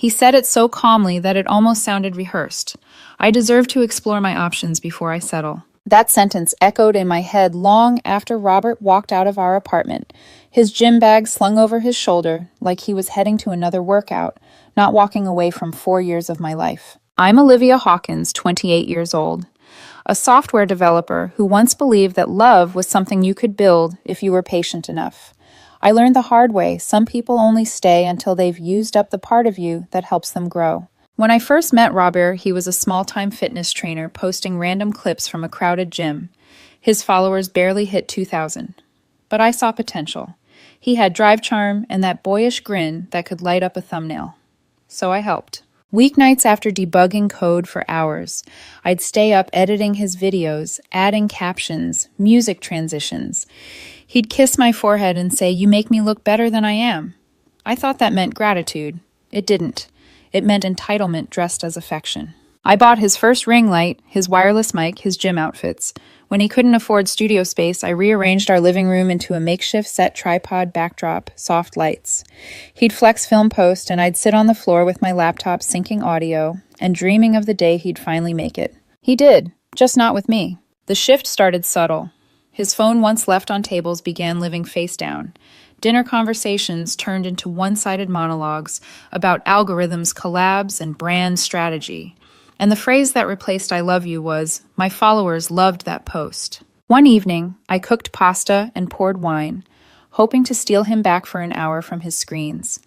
He said it so calmly that it almost sounded rehearsed. I deserve to explore my options before I settle. That sentence echoed in my head long after Robert walked out of our apartment, his gym bag slung over his shoulder like he was heading to another workout, not walking away from 4 years of my life. I'm Olivia Hawkins, 28 years old, a software developer who once believed that love was something you could build if you were patient enough. I learned the hard way some people only stay until they've used up the part of you that helps them grow. When I first met Robert, he was a small-time fitness trainer posting random clips from a crowded gym. His followers barely hit 2,000. But I saw potential. He had drive charm and that boyish grin that could light up a thumbnail. So I helped. Weeknights after debugging code for hours, I'd stay up editing his videos, adding captions, music transitions. He'd kiss my forehead and say, "You make me look better than I am." I thought that meant gratitude. It didn't. It meant entitlement dressed as affection. I bought his first ring light, his wireless mic, his gym outfits. When he couldn't afford studio space, I rearranged our living room into a makeshift set tripod backdrop, soft lights. He'd flex film post, and I'd sit on the floor with my laptop syncing audio and dreaming of the day he'd finally make it. He did, just not with me. The shift started subtle. His phone, once left on tables, began living face down. Dinner conversations turned into one-sided monologues about algorithms, collabs, and brand strategy. And the phrase that replaced "I love you" was, "My followers loved that post." One evening, I cooked pasta and poured wine, hoping to steal him back for an hour from his screens.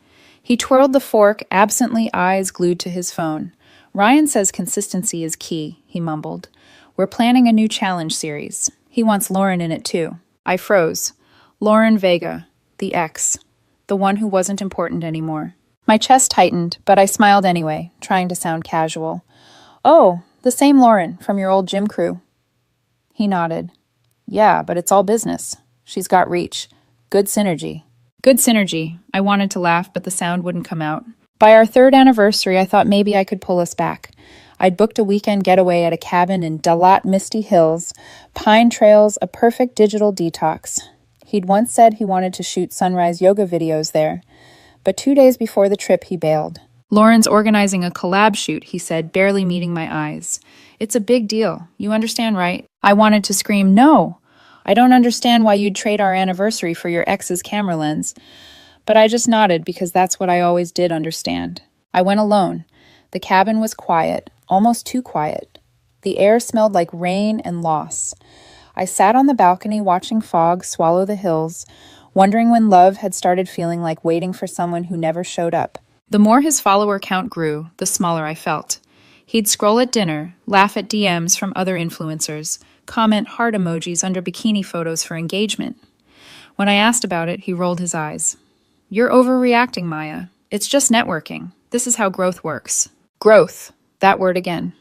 He twirled the fork, absently, eyes glued to his phone. "Ryan says consistency is key," he mumbled. "We're planning a new challenge series. He wants Lauren in it too." I froze. Lauren Vega, the ex, the one who wasn't important anymore. My chest tightened, but I smiled anyway, trying to sound casual. "Oh, the same Lauren from your old gym crew." He nodded. "Yeah, but it's all business. She's got reach. Good synergy." Good synergy. I wanted to laugh, but the sound wouldn't come out. By our 3rd anniversary, I thought maybe I could pull us back. I'd booked a weekend getaway at a cabin in Dalat Misty Hills, pine trails, a perfect digital detox. He'd once said he wanted to shoot sunrise yoga videos there, but 2 days before the trip, he bailed. "Lauren's organizing a collab shoot," he said, barely meeting my eyes. "It's a big deal. You understand, right?" I wanted to scream, "No! I don't understand why you'd trade our anniversary for your ex's camera lens." But I just nodded because that's what I always did understand. I went alone. The cabin was quiet, almost too quiet. The air smelled like rain and loss. I sat on the balcony watching fog swallow the hills, wondering when love had started feeling like waiting for someone who never showed up. The more his follower count grew, the smaller I felt. He'd scroll at dinner, laugh at DMs from other influencers, comment heart emojis under bikini photos for engagement. When I asked about it, he rolled his eyes. "You're overreacting, Maya. It's just networking. This is how growth works." Growth. That word again.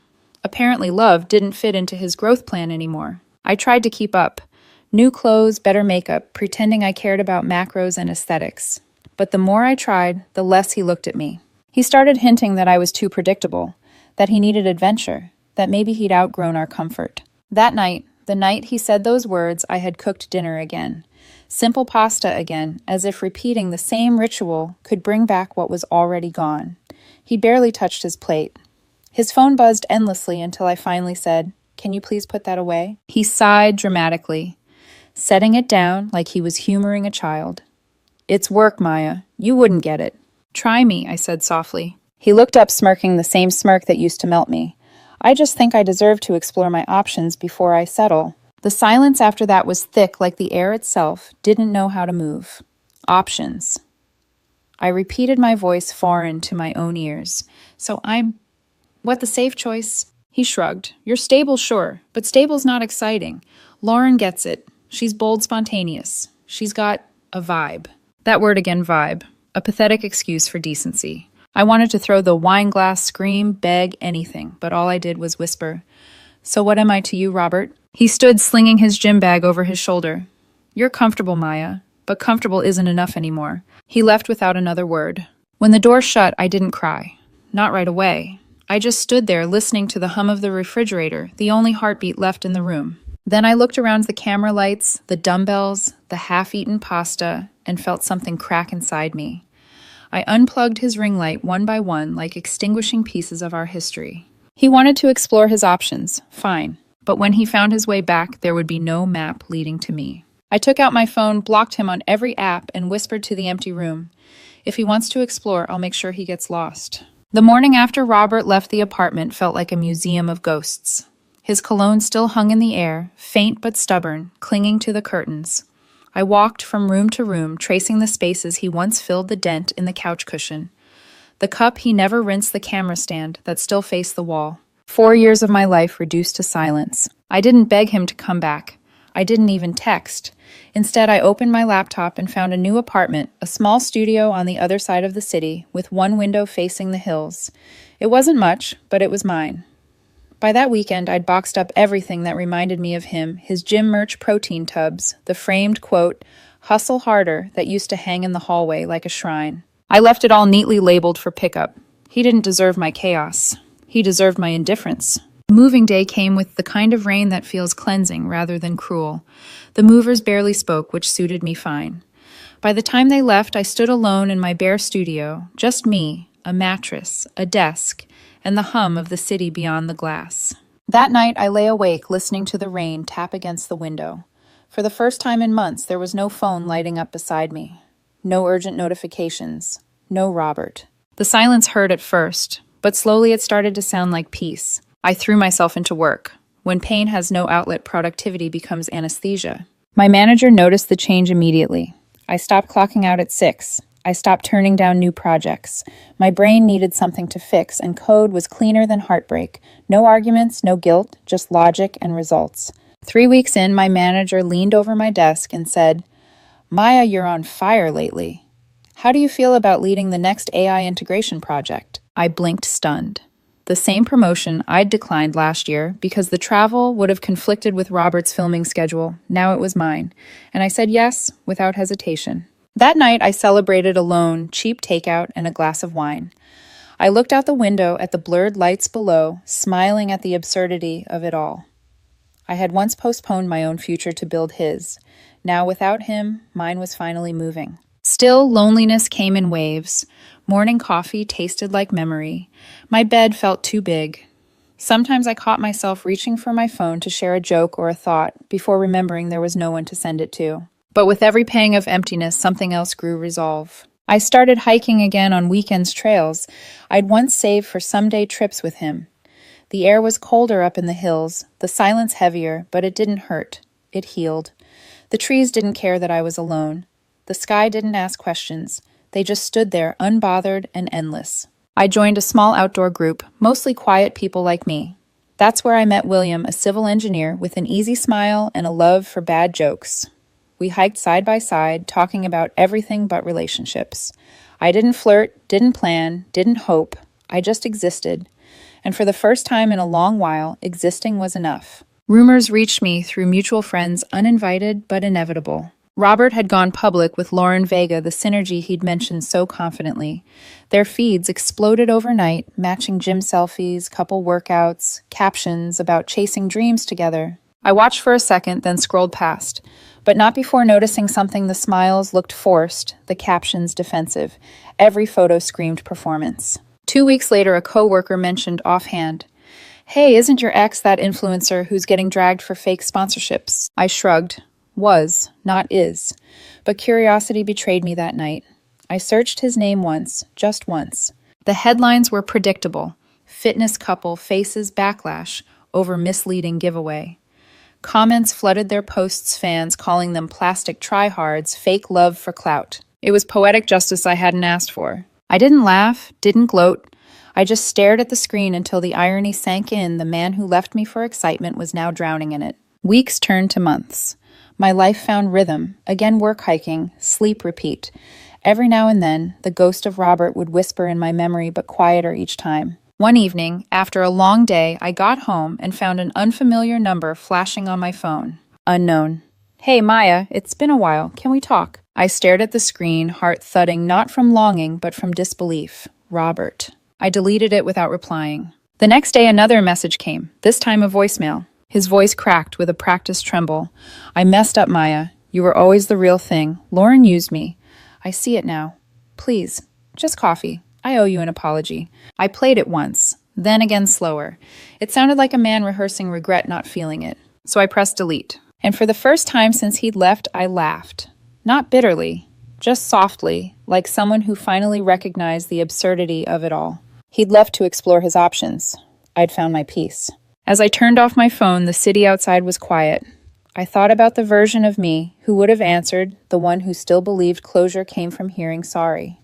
Apparently love didn't fit into his growth plan anymore. I tried to keep up. New clothes, better makeup, pretending I cared about macros and aesthetics. But the more I tried, the less he looked at me. He started hinting that I was too predictable, that he needed adventure, that maybe he'd outgrown our comfort. That night, the night he said those words, I had cooked dinner again. Simple pasta again, as if repeating the same ritual could bring back what was already gone. He barely touched his plate. His phone buzzed endlessly until I finally said, "Can you please put that away?" He sighed dramatically, setting it down like he was humoring a child. "It's work, Maya. You wouldn't get it." "Try me," I said softly. He looked up, smirking the same smirk that used to melt me. "I just think I deserve to explore my options before I settle." The silence after that was thick, like the air itself didn't know how to move. Options. I repeated, my voice foreign to my own ears. "So what, the safe choice?" He shrugged. "You're stable, sure, but stable's not exciting. Lauren gets it. She's bold, spontaneous. She's got a vibe." That word again, vibe. A pathetic excuse for decency. I wanted to throw the wine glass, scream, beg, anything, but all I did was whisper, "So what am I to you, Robert?" He stood, slinging his gym bag over his shoulder. "You're comfortable, Maya, but comfortable isn't enough anymore." He left without another word. When the door shut, I didn't cry. Not right away. I just stood there, listening to the hum of the refrigerator, the only heartbeat left in the room. Then I looked around the camera lights, the dumbbells, the half-eaten pasta, and felt something crack inside me. I unplugged his ring light one by one, like extinguishing pieces of our history. He wanted to explore his options, fine. But when he found his way back, there would be no map leading to me. I took out my phone, blocked him on every app, and whispered to the empty room, "If he wants to explore, I'll make sure he gets lost." The morning after Robert left the apartment felt like a museum of ghosts. His cologne still hung in the air, faint but stubborn, clinging to the curtains. I walked from room to room, tracing the spaces he once filled the dent in the couch cushion. The cup he never rinsed, the camera stand that still faced the wall. 4 years of my life reduced to silence. I didn't beg him to come back. I didn't even text. Instead, I opened my laptop and found a new apartment, a small studio on the other side of the city, with one window facing the hills. It wasn't much, but it was mine. By that weekend, I'd boxed up everything that reminded me of him, his gym merch protein tubs, the framed quote, "Hustle harder," that used to hang in the hallway like a shrine. I left it all neatly labeled for pickup. He didn't deserve my chaos. He deserved my indifference. Moving day came with the kind of rain that feels cleansing rather than cruel. The movers barely spoke, which suited me fine. By the time they left, I stood alone in my bare studio, just me, a mattress, a desk, and the hum of the city beyond the glass. That night, I lay awake listening to the rain tap against the window. For the first time in months, there was no phone lighting up beside me. No urgent notifications. No Robert. The silence hurt at first, but slowly it started to sound like peace. I threw myself into work. When pain has no outlet, productivity becomes anesthesia. My manager noticed the change immediately. I stopped clocking out at 6. I stopped turning down new projects. My brain needed something to fix, and code was cleaner than heartbreak. No arguments, no guilt, just logic and results. 3 weeks in, my manager leaned over my desk and said, "Maya, you're on fire lately. How do you feel about leading the next AI integration project?" I blinked, stunned. The same promotion I'd declined last year because the travel would have conflicted with Robert's filming schedule. Now it was mine, and I said yes without hesitation. That night, I celebrated alone, cheap takeout, and a glass of wine. I looked out the window at the blurred lights below, smiling at the absurdity of it all. I had once postponed my own future to build his. Now, without him, mine was finally moving. Still, loneliness came in waves. Morning coffee tasted like memory. My bed felt too big. Sometimes I caught myself reaching for my phone to share a joke or a thought before remembering there was no one to send it to. But with every pang of emptiness, something else grew resolve. I started hiking again on weekends' trails I'd once saved for someday trips with him. The air was colder up in the hills, the silence heavier, but it didn't hurt. It healed. The trees didn't care that I was alone. The sky didn't ask questions. They just stood there, unbothered and endless. I joined a small outdoor group, mostly quiet people like me. That's where I met William, a civil engineer with an easy smile and a love for bad jokes. We hiked side by side, talking about everything but relationships. I didn't flirt, didn't plan, didn't hope. I just existed. And for the first time in a long while, existing was enough. Rumors reached me through mutual friends, uninvited but inevitable. Robert had gone public with Lauren Vega, the synergy he'd mentioned so confidently. Their feeds exploded overnight, matching gym selfies, couple workouts, captions about chasing dreams together. I watched for a second, then scrolled past, but not before noticing something. The smiles looked forced, the captions defensive. Every photo screamed performance. 2 weeks later, a coworker mentioned offhand, "Hey, isn't your ex that influencer who's getting dragged for fake sponsorships?" I shrugged. Was, not is. But curiosity betrayed me that night. I searched his name once, just once. The headlines were predictable. Fitness couple faces backlash over misleading giveaway. Comments flooded their posts, fans calling them plastic tryhards, fake love for clout. It was poetic justice I hadn't asked for. I didn't laugh, didn't gloat. I just stared at the screen until the irony sank in. The man who left me for excitement was now drowning in it. Weeks turned to months. My life found rhythm. Again work hiking, sleep repeat. Every now and then, the ghost of Robert would whisper in my memory, but quieter each time. One evening, after a long day, I got home and found an unfamiliar number flashing on my phone. Unknown. "Hey, Maya, it's been a while. Can we talk?" I stared at the screen, heart thudding not from longing, but from disbelief. Robert. I deleted it without replying. The next day, another message came, this time a voicemail. His voice cracked with a practiced tremble. "I messed up, Maya. You were always the real thing. Lauren used me. I see it now. Please, Just coffee. I owe you an apology. I played it once, then again slower. It sounded like a man rehearsing regret not feeling it. So I pressed delete. And for the first time since he'd left, I laughed. Not bitterly, just softly, like someone who finally recognized the absurdity of it all. He'd left to explore his options. I'd found my peace. As I turned off my phone, the city outside was quiet. I thought about the version of me who would have answered, the one who still believed closure came from hearing sorry.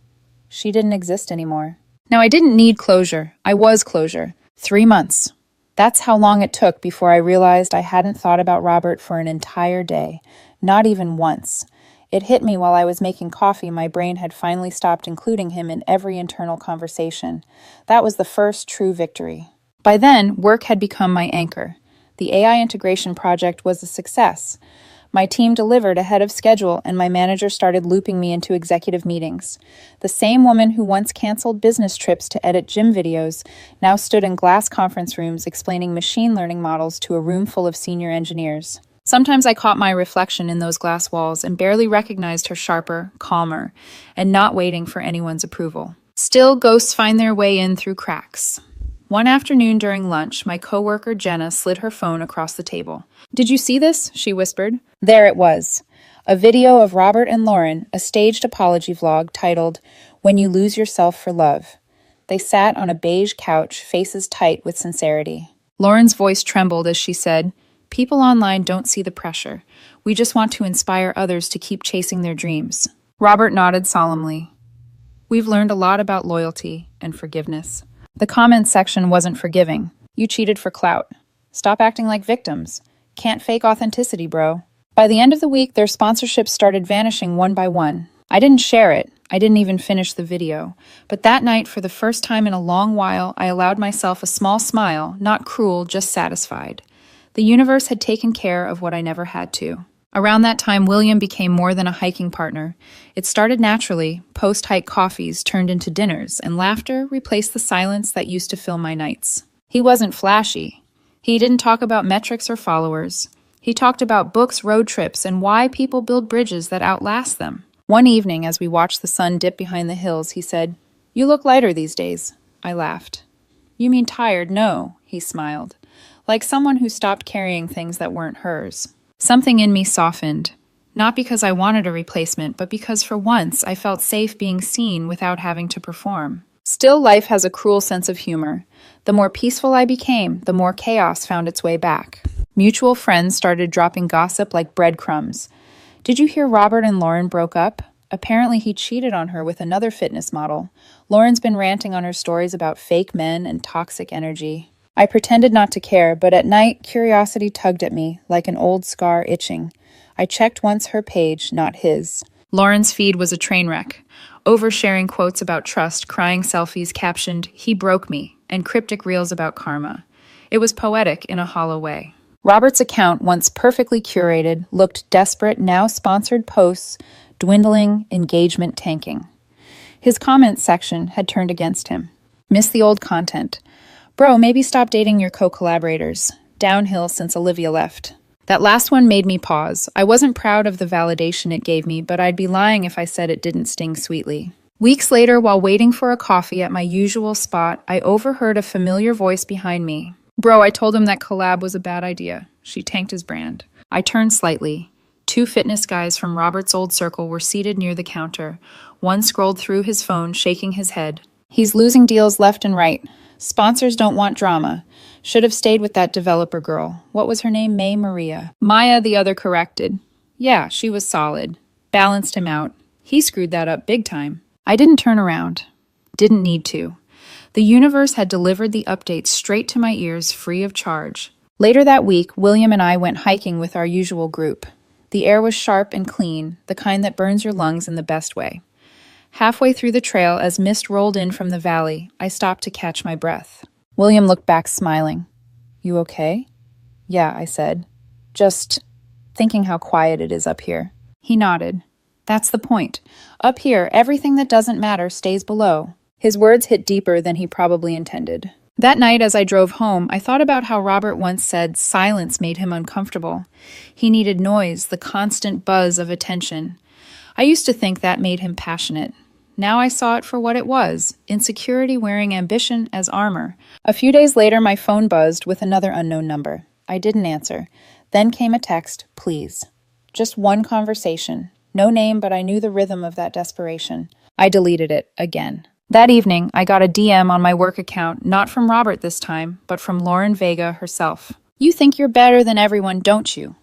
She didn't exist anymore. Now, I didn't need closure. I was closure. 3 months. That's how long it took before I realized I hadn't thought about Robert for an entire day. Not even once. It hit me while I was making coffee. My brain had finally stopped including him in every internal conversation. That was the first true victory. By then, work had become my anchor. The AI integration project was a success. My team delivered ahead of schedule, and my manager started looping me into executive meetings. The same woman who once canceled business trips to edit gym videos now stood in glass conference rooms explaining machine learning models to a room full of senior engineers. Sometimes I caught my reflection in those glass walls and barely recognized her sharper, calmer, and not waiting for anyone's approval. Still, ghosts find their way in through cracks. One afternoon during lunch, my coworker Jenna slid her phone across the table. "Did you see this?" she whispered. There it was. A video of Robert and Lauren, a staged apology vlog titled, "When You Lose Yourself for Love." They sat on a beige couch, faces tight with sincerity. Lauren's voice trembled as she said, "People online don't see the pressure. We just want to inspire others to keep chasing their dreams." Robert nodded solemnly. "We've learned a lot about loyalty and forgiveness." The comments section wasn't forgiving. "You cheated for clout. Stop acting like victims. Can't fake authenticity, bro." By the end of the week, their sponsorships started vanishing one by one. I didn't share it. I didn't even finish the video. But that night, for the first time in a long while, I allowed myself a small smile, not cruel, just satisfied. The universe had taken care of what I never had to. Around that time, William became more than a hiking partner. It started naturally. Post-hike coffees turned into dinners, and laughter replaced the silence that used to fill my nights. He wasn't flashy. He didn't talk about metrics or followers. He talked about books, road trips, and why people build bridges that outlast them. One evening, as we watched the sun dip behind the hills, he said, "You look lighter these days." I laughed. "You mean tired?" "No," he smiled. Like someone who stopped carrying things that weren't hers. Something in me softened. Not because I wanted a replacement, but because for once I felt safe being seen without having to perform. Still, life has a cruel sense of humor. The more peaceful I became, the more chaos found its way back. Mutual friends started dropping gossip like breadcrumbs. "Did you hear Robert and Lauren broke up? Apparently he cheated on her with another fitness model. Lauren's been ranting on her stories about fake men and toxic energy." I pretended not to care, but at night, curiosity tugged at me, like an old scar itching. I checked once her page, not his. Lauren's feed was a train wreck. Oversharing quotes about trust, crying selfies captioned, "He broke me," and cryptic reels about karma. It was poetic in a hollow way. Robert's account, once perfectly curated, looked desperate, now sponsored posts, dwindling, engagement tanking. His comments section had turned against him. Miss the old content. "Bro, maybe stop dating your co-collaborators. Downhill since Olivia left." That last one made me pause. I wasn't proud of the validation it gave me, but I'd be lying if I said it didn't sting sweetly. Weeks later, while waiting for a coffee at my usual spot, I overheard a familiar voice behind me. "Bro, I told him that collab was a bad idea. She tanked his brand." I turned slightly. 2 fitness guys from Robert's old circle were seated near the counter. One scrolled through his phone, shaking his head. "He's losing deals left and right. Sponsors don't want drama. Should have stayed with that developer girl. What was her name? May Maria." "Maya," the other corrected. "Yeah, she was solid." Balanced him out. He screwed that up big time. I didn't turn around. Didn't need to. The universe had delivered the updates straight to my ears, free of charge. Later that week, William and I went hiking with our usual group. The air was sharp and clean, the kind that burns your lungs in the best way. Halfway through the trail, as mist rolled in from the valley, I stopped to catch my breath. William looked back, smiling. "You okay?" "Yeah," I said. "Just thinking how quiet it is up here." He nodded. "That's the point. Up here, everything that doesn't matter stays below." His words hit deeper than he probably intended. That night, as I drove home, I thought about how Robert once said silence made him uncomfortable. He needed noise, the constant buzz of attention. I used to think that made him passionate. Now I saw it for what it was, insecurity wearing ambition as armor. A few days later, my phone buzzed with another unknown number. I didn't answer. Then came a text, please. Just one conversation. No name, but I knew the rhythm of that desperation. I deleted it again. That evening, I got a DM on my work account, not from Robert this time, but from Lauren Vega herself. You think you're better than everyone, don't you?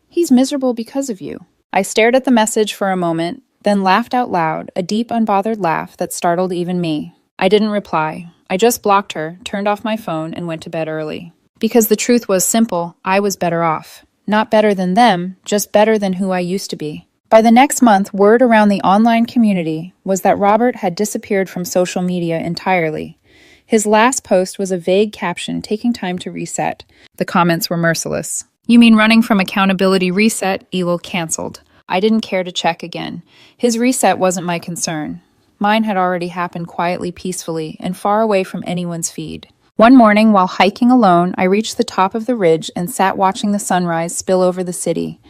He's miserable because of you. I stared at the message for a moment, then laughed out loud, a deep, unbothered laugh that startled even me. I didn't reply. I just blocked her, turned off my phone, and went to bed early. Because the truth was simple, I was better off. Not better than them, just better than who I used to be. By the next month, word around the online community was that Robert had disappeared from social media entirely. His last post was a vague caption taking time to reset. The comments were merciless. You mean running from accountability reset, Elul canceled. I didn't care to check again. His reset wasn't my concern. Mine had already happened quietly, peacefully, and far away from anyone's feed. One morning, while hiking alone, I reached the top of the ridge and sat watching the sunrise spill over the city.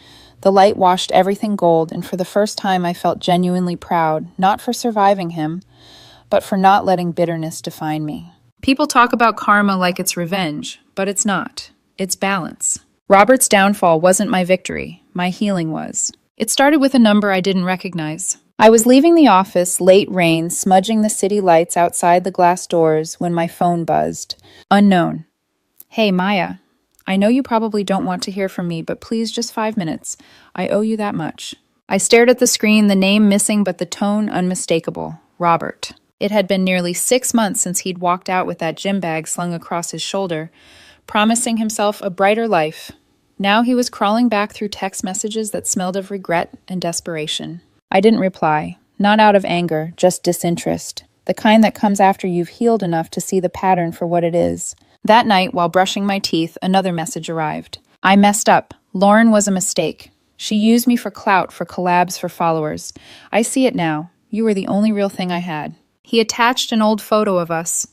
The light washed everything gold, and for the first time I felt genuinely proud, not for surviving him, but for not letting bitterness define me. People talk about karma like it's revenge, but it's not. It's balance. Robert's downfall wasn't my victory. My healing was. It started with a number I didn't recognize. I was leaving the office, late rain, smudging the city lights outside the glass doors when my phone buzzed. Unknown. Hey, Maya. I know you probably don't want to hear from me, but please just 5 minutes. I owe you that much. I stared at the screen, the name missing but the tone unmistakable. Robert. It had been nearly 6 months since he'd walked out with that gym bag slung across his shoulder, promising himself a brighter life. Now he was crawling back through text messages that smelled of regret and desperation. I didn't reply, not out of anger, just disinterest, the kind that comes after you've healed enough to see the pattern for what it is. That night, while brushing my teeth, another message arrived. I messed up. Lauren was a mistake. She used me for clout, for collabs, for followers. I see it now. You were the only real thing I had. He attached an old photo of us,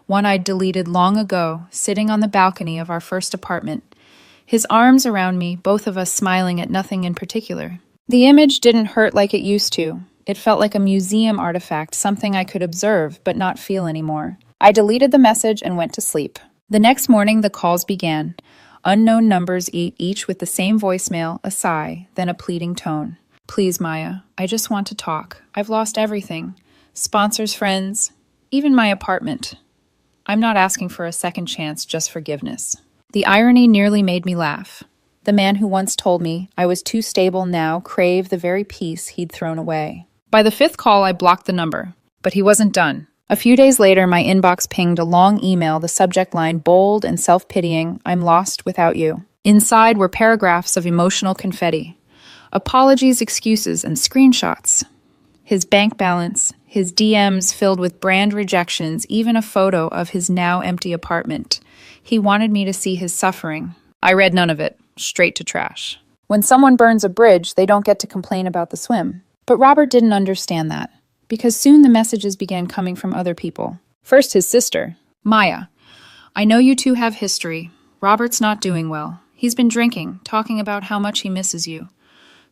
one I'd deleted long ago, sitting on the balcony of our first apartment. His arms around me, both of us smiling at nothing in particular. The image didn't hurt like it used to. It felt like a museum artifact, something I could observe but not feel anymore. I deleted the message and went to sleep. The next morning, the calls began. Unknown numbers, each with the same voicemail, a sigh, then a pleading tone. Please, Maya, I just want to talk. I've lost everything. Sponsors, friends, even my apartment. I'm not asking for a second chance, just forgiveness. The irony nearly made me laugh. The man who once told me I was too stable now craved the very peace he'd thrown away. By the 5th call, I blocked the number, but he wasn't done. A few days later, my inbox pinged a long email, the subject line bold and self-pitying, I'm lost without you. Inside were paragraphs of emotional confetti. Apologies, excuses, and screenshots. His bank balance, his DMs filled with brand rejections, even a photo of his now empty apartment. He wanted me to see his suffering. I read none of it. Straight to trash. When someone burns a bridge, they don't get to complain about the swim. But Robert didn't understand that, because soon the messages began coming from other people. First, his sister, Maya. I know you two have history. Robert's not doing well. He's been drinking, talking about how much he misses you.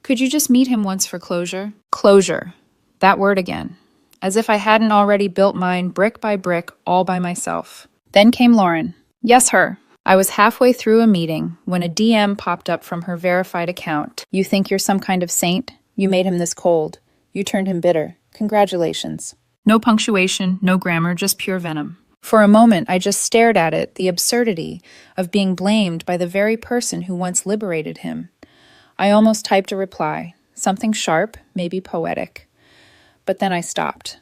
Could you just meet him once for closure? Closure. That word again. As if I hadn't already built mine brick by brick, all by myself. Then came Lauren. Yes, her. I was halfway through a meeting when a DM popped up from her verified account. You think you're some kind of saint? You made him this cold. You turned him bitter. Congratulations. No punctuation, no grammar, just pure venom. For a moment, I just stared at it, the absurdity of being blamed by the very person who once liberated him. I almost typed a reply, something sharp, maybe poetic. But then I stopped.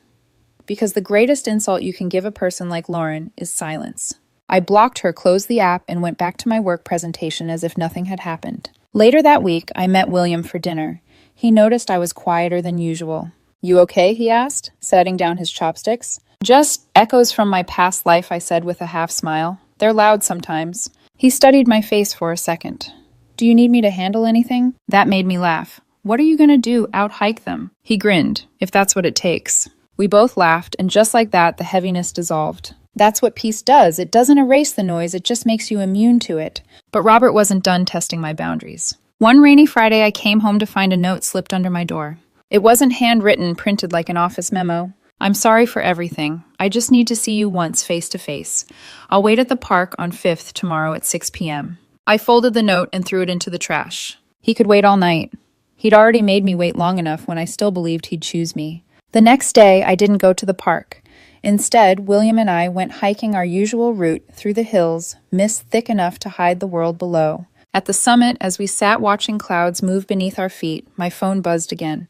Because the greatest insult you can give a person like Lauren is silence. I blocked her, closed the app, and went back to my work presentation as if nothing had happened. Later that week, I met William for dinner. He noticed I was quieter than usual. You okay? He asked, setting down his chopsticks. Just echoes from my past life, I said with a half smile. They're loud sometimes. He studied my face for a second. Do you need me to handle anything? That made me laugh. What are you going to do? Out-hike them? He grinned, if that's what it takes. We both laughed, and just like that, the heaviness dissolved. That's what peace does. It doesn't erase the noise, it just makes you immune to it. But Robert wasn't done testing my boundaries. One rainy Friday, I came home to find a note slipped under my door. It wasn't handwritten, printed like an office memo. I'm sorry for everything. I just need to see you once face to face. I'll wait at the park on 5th tomorrow at 6 p.m. I folded the note and threw it into the trash. He could wait all night. He'd already made me wait long enough when I still believed he'd choose me. The next day, I didn't go to the park. Instead, William and I went hiking our usual route through the hills, mist thick enough to hide the world below. At the summit, as we sat watching clouds move beneath our feet, my phone buzzed again.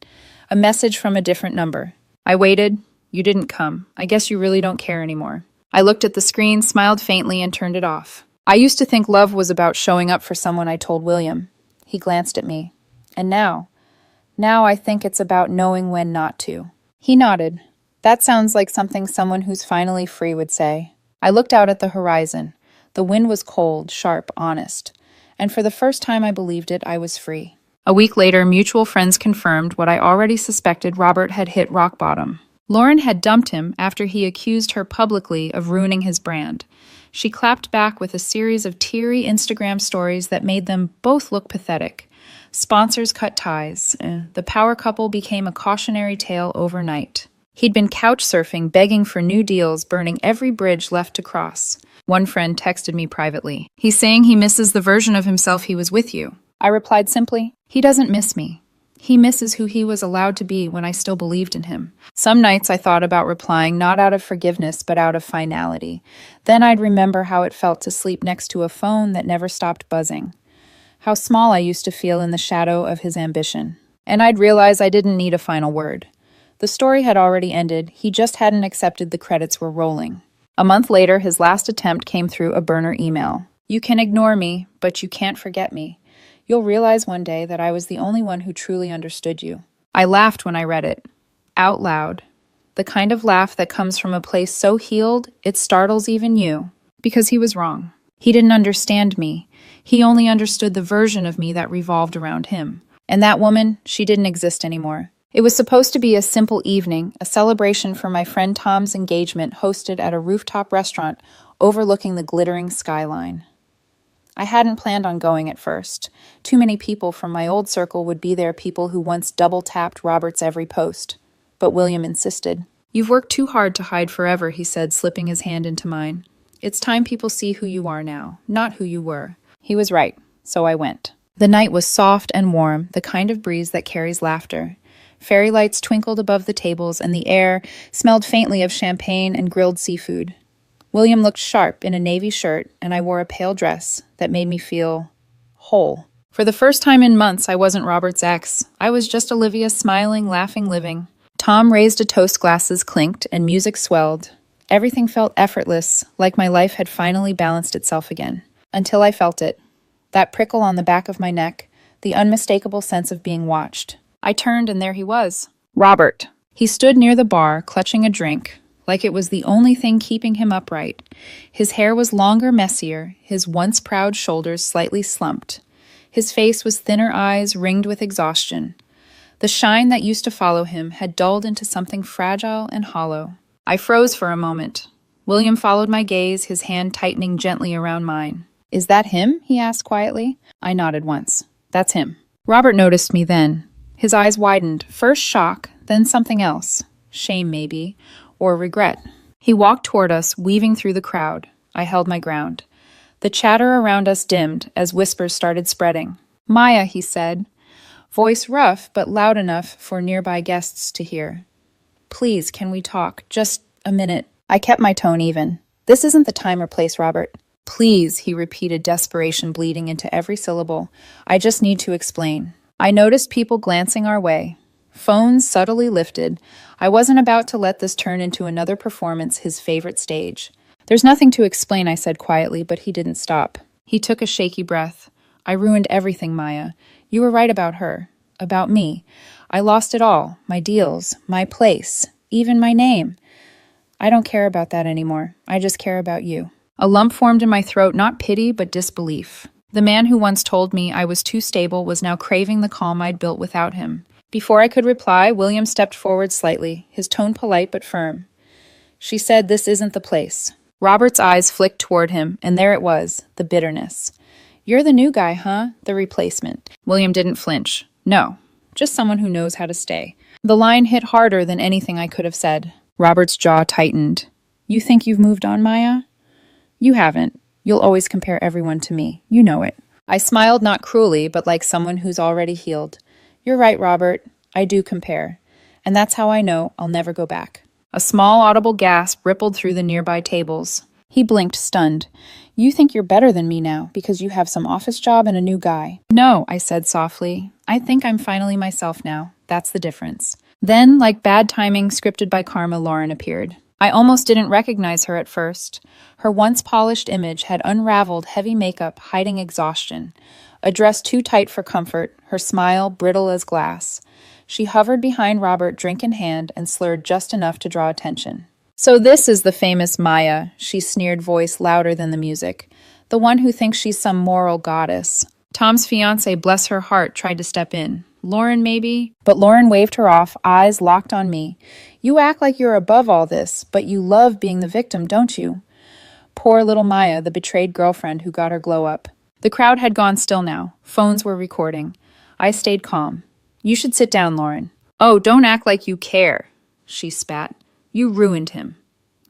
A message from a different number. I waited. You didn't come. I guess you really don't care anymore. I looked at the screen, smiled faintly, and turned it off. I used to think love was about showing up for someone, I told William. He glanced at me. And now I think it's about knowing when not to. He nodded. That sounds like something someone who's finally free would say. I looked out at the horizon. The wind was cold, sharp, honest. And for the first time I believed it, I was free. A week later, mutual friends confirmed what I already suspected: Robert had hit rock bottom. Lauren had dumped him after he accused her publicly of ruining his brand. She clapped back with a series of teary Instagram stories that made them both look pathetic. Sponsors cut ties. The power couple became a cautionary tale overnight. He'd been couch surfing, begging for new deals, burning every bridge left to cross. One friend texted me privately. He's saying he misses the version of himself he was with you. I replied simply, he doesn't miss me. He misses who he was allowed to be when I still believed in him. Some nights I thought about replying, not out of forgiveness, but out of finality. Then I'd remember how it felt to sleep next to a phone that never stopped buzzing. How small I used to feel in the shadow of his ambition. And I'd realize I didn't need a final word. The story had already ended, he just hadn't accepted the credits were rolling. A month later, his last attempt came through a burner email. You can ignore me, but you can't forget me. You'll realize one day that I was the only one who truly understood you. I laughed when I read it. Out loud. The kind of laugh that comes from a place so healed, it startles even you. Because he was wrong. He didn't understand me. He only understood the version of me that revolved around him. And that woman, she didn't exist anymore. It was supposed to be a simple evening, a celebration for my friend Tom's engagement hosted at a rooftop restaurant overlooking the glittering skyline. I hadn't planned on going at first. Too many people from my old circle would be there, people who once double-tapped Robert's every post. But William insisted. You've worked too hard to hide forever, he said, slipping his hand into mine. It's time people see who you are now, not who you were. He was right, so I went. The night was soft and warm, the kind of breeze that carries laughter. Fairy lights twinkled above the tables, and the air smelled faintly of champagne and grilled seafood. William looked sharp in a navy shirt, and I wore a pale dress that made me feel whole. For the first time in months, I wasn't Robert's ex. I was just Olivia, smiling, laughing, living. Tom raised a toast, glasses clinked, and music swelled. Everything felt effortless, like my life had finally balanced itself again. Until I felt it. That prickle on the back of my neck, the unmistakable sense of being watched. I turned, and there he was. Robert. He stood near the bar, clutching a drink, like it was the only thing keeping him upright. His hair was longer, messier, his once proud shoulders slightly slumped. His face was thinner eyes ringed with exhaustion. The shine that used to follow him had dulled into something fragile and hollow. I froze for a moment. William followed my gaze, his hand tightening gently around mine. Is that him? He asked quietly. I nodded once. That's him. Robert noticed me then. His eyes widened, first shock, then something else. Shame, maybe, or regret. He walked toward us, weaving through the crowd. I held my ground. The chatter around us dimmed as whispers started spreading. Maya, he said, voice rough but loud enough for nearby guests to hear. Please, can we talk? Just a minute. I kept my tone even. This isn't the time or place, Robert. Please, he repeated, desperation bleeding into every syllable. I just need to explain. I noticed people glancing our way. Phones subtly lifted. I wasn't about to let this turn into another performance, his favorite stage. There's nothing to explain, I said quietly, but he didn't stop. He took a shaky breath. I ruined everything, Maya. You were right about her. About me. I lost it all. My deals. My place. Even my name. I don't care about that anymore. I just care about you. A lump formed in my throat, not pity, but disbelief. The man who once told me I was too stable was now craving the calm I'd built without him. Before I could reply, William stepped forward slightly, his tone polite but firm. She said, this isn't the place. Robert's eyes flicked toward him, and there it was, the bitterness. You're the new guy, huh? The replacement. William didn't flinch. No, just someone who knows how to stay. The line hit harder than anything I could have said. Robert's jaw tightened. You think you've moved on, Maya? You haven't. You'll always compare everyone to me. You know it. I smiled not cruelly, but like someone who's already healed. You're right, Robert. I do compare. And that's how I know I'll never go back. A small audible gasp rippled through the nearby tables. He blinked, stunned. You think you're better than me now because you have some office job and a new guy. No, I said softly. I think I'm finally myself now. That's the difference. Then, like bad timing scripted by karma, Lauren appeared. I almost didn't recognize her at first. Her once polished image had unraveled heavy makeup hiding exhaustion. A dress too tight for comfort, her smile brittle as glass. She hovered behind Robert, drink in hand, and slurred just enough to draw attention. So this is the famous Maya, she sneered, voice louder than the music. The one who thinks she's some moral goddess. Tom's fiancé, bless her heart, tried to step in. Lauren, maybe? But Lauren waved her off, eyes locked on me. You act like you're above all this, but you love being the victim, don't you? Poor little Maya, the betrayed girlfriend who got her glow up. The crowd had gone still now. Phones were recording. I stayed calm. You should sit down, Lauren. Oh, don't act like you care, she spat. You ruined him.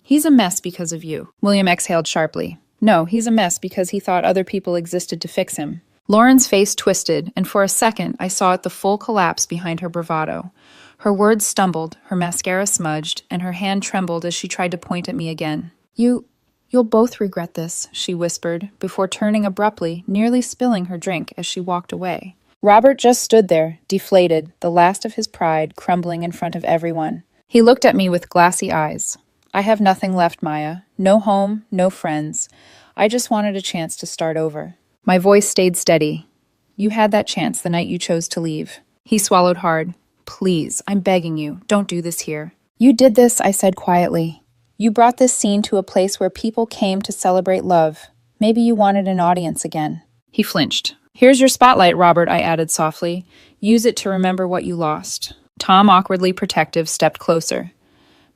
He's a mess because of you. William exhaled sharply. No, he's a mess because he thought other people existed to fix him. Lauren's face twisted, and for a second I saw it the full collapse behind her bravado. Her words stumbled, her mascara smudged, and her hand trembled as she tried to point at me again. You'll both regret this, she whispered, before turning abruptly, nearly spilling her drink as she walked away. Robert just stood there, deflated, the last of his pride crumbling in front of everyone. He looked at me with glassy eyes. I have nothing left, Maya. No home, no friends. I just wanted a chance to start over. My voice stayed steady. You had that chance the night you chose to leave. He swallowed hard. Please, I'm begging you, don't do this here. You did this, I said quietly. You brought this scene to a place where people came to celebrate love. Maybe you wanted an audience again. He flinched. Here's your spotlight, Robert, I added softly. Use it to remember what you lost. Tom, awkwardly protective, stepped closer.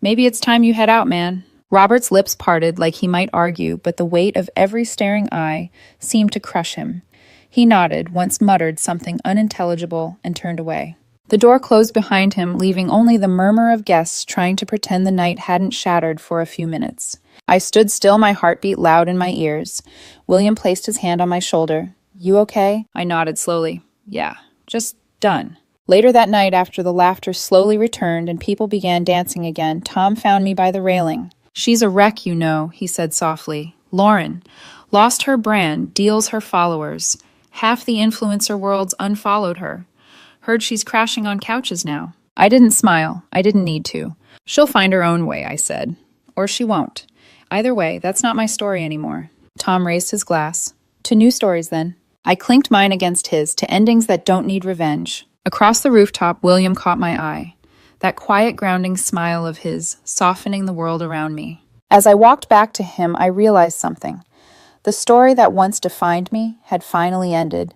Maybe it's time you head out, man. Robert's lips parted like he might argue, but the weight of every staring eye seemed to crush him. He nodded, once muttered something unintelligible, and turned away. The door closed behind him, leaving only the murmur of guests trying to pretend the night hadn't shattered for a few minutes. I stood still, my heartbeat loud in my ears. William placed his hand on my shoulder. You okay? I nodded slowly. Yeah, just done. Later that night, after the laughter slowly returned and people began dancing again, Tom found me by the railing. She's a wreck, you know, he said softly. Lauren. Lost her brand, deals her followers. Half the influencer world's unfollowed her. Heard she's crashing on couches now. I didn't smile. I didn't need to. She'll find her own way, I said. Or she won't. Either way, that's not my story anymore. Tom raised his glass. To new stories, then. I clinked mine against his, to endings that don't need revenge. Across the rooftop, William caught my eye. That quiet, grounding smile of his, softening the world around me. As I walked back to him, I realized something. The story that once defined me had finally ended.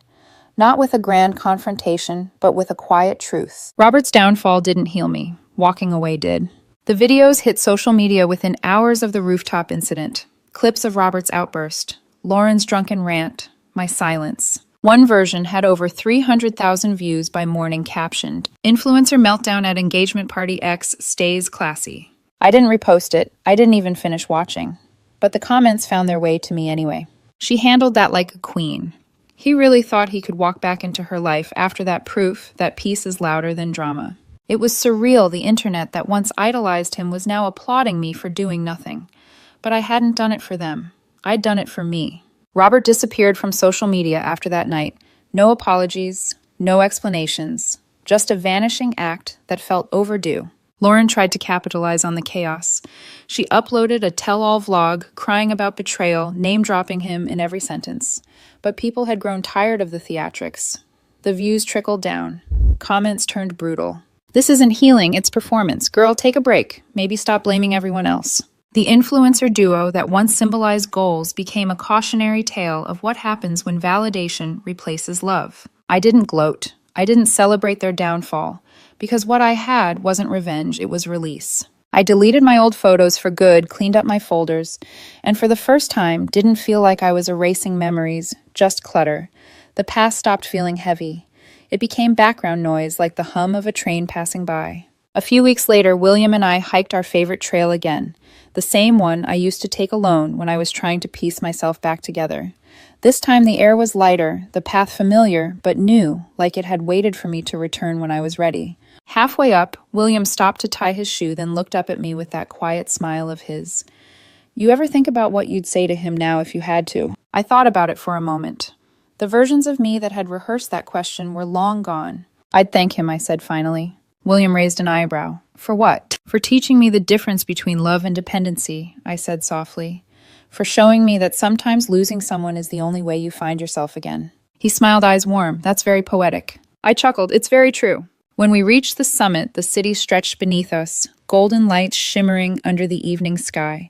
Not with a grand confrontation, but with a quiet truth. Robert's downfall didn't heal me. Walking away did. The videos hit social media within hours of the rooftop incident. Clips of Robert's outburst, Lauren's drunken rant, my silence. One version had over 300,000 views by morning captioned, Influencer meltdown at engagement party X stays classy. I didn't repost it. I didn't even finish watching. But the comments found their way to me anyway. She handled that like a queen. He really thought he could walk back into her life after that proof that peace is louder than drama. It was surreal the internet that once idolized him was now applauding me for doing nothing. But I hadn't done it for them. I'd done it for me. Robert disappeared from social media after that night. No apologies, no explanations. Just a vanishing act that felt overdue. Lauren tried to capitalize on the chaos. She uploaded a tell-all vlog, crying about betrayal, name-dropping him in every sentence. But people had grown tired of the theatrics. The views trickled down. Comments turned brutal. This isn't healing, it's performance. Girl, take a break. Maybe stop blaming everyone else. The influencer duo that once symbolized goals became a cautionary tale of what happens when validation replaces love. I didn't gloat. I didn't celebrate their downfall. Because what I had wasn't revenge, it was release. I deleted my old photos for good, cleaned up my folders, and for the first time didn't feel like I was erasing memories, just clutter. The past stopped feeling heavy. It became background noise like the hum of a train passing by. A few weeks later, William and I hiked our favorite trail again, the same one I used to take alone when I was trying to piece myself back together. This time the air was lighter, the path familiar, but new, like it had waited for me to return when I was ready. Halfway up, William stopped to tie his shoe, then looked up at me with that quiet smile of his. You ever think about what you'd say to him now if you had to? I thought about it for a moment. The versions of me that had rehearsed that question were long gone. I'd thank him, I said finally. William raised an eyebrow. For what? For teaching me the difference between love and dependency, I said softly. For showing me that sometimes losing someone is the only way you find yourself again. He smiled, eyes warm. That's very poetic. I chuckled. It's very true. When we reached the summit, the city stretched beneath us, golden lights shimmering under the evening sky.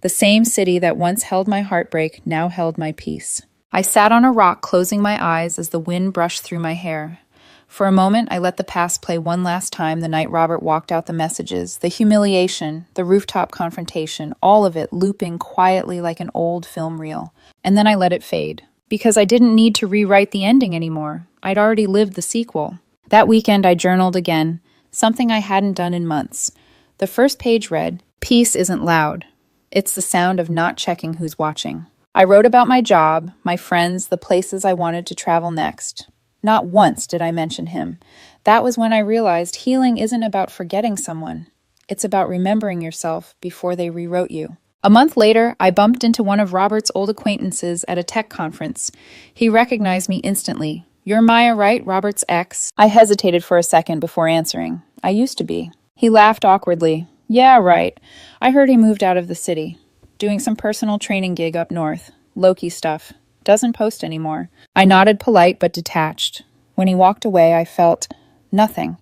The same city that once held my heartbreak now held my peace. I sat on a rock, closing my eyes as the wind brushed through my hair. For a moment, I let the past play one last time the night Robert walked out the messages, the humiliation, the rooftop confrontation, all of it looping quietly like an old film reel. And then I let it fade, because I didn't need to rewrite the ending anymore. I'd already lived the sequel. That weekend, I journaled again, something I hadn't done in months. The first page read, "Peace isn't loud. It's the sound of not checking who's watching." I wrote about my job, my friends, the places I wanted to travel next. Not once did I mention him. That was when I realized healing isn't about forgetting someone. It's about remembering yourself before they rewrote you. A month later, I bumped into one of Robert's old acquaintances at a tech conference. He recognized me instantly. You're Maya, right? Robert's ex. I hesitated for a second before answering. I used to be. He laughed awkwardly. Yeah, right. I heard he moved out of the city. Doing some personal training gig up north. Low-key stuff. Doesn't post anymore. I nodded, polite but detached. When he walked away, I felt nothing.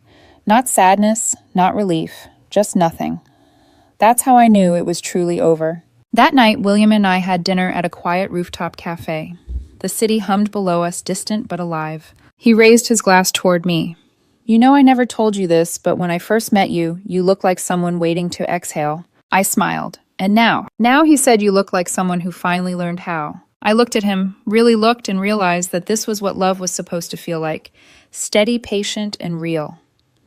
Not sadness, not relief, just nothing. That's how I knew it was truly over. That night, William and I had dinner at a quiet rooftop cafe. The city hummed below us, distant but alive. He raised his glass toward me. You know I never told you this, but when I first met you, you looked like someone waiting to exhale. I smiled. And now? Now he said you look like someone who finally learned how. I looked at him, really looked, and realized that this was what love was supposed to feel like. Steady, patient, and real.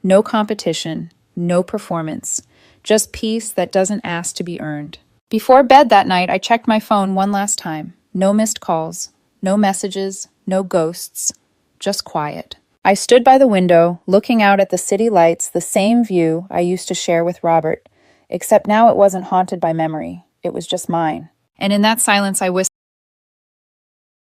No competition, no performance. Just peace that doesn't ask to be earned. Before bed that night, I checked my phone one last time. No missed calls, no messages, no ghosts, just quiet. I stood by the window, looking out at the city lights, the same view I used to share with Robert, except now it wasn't haunted by memory. It was just mine. And in that silence, I whispered,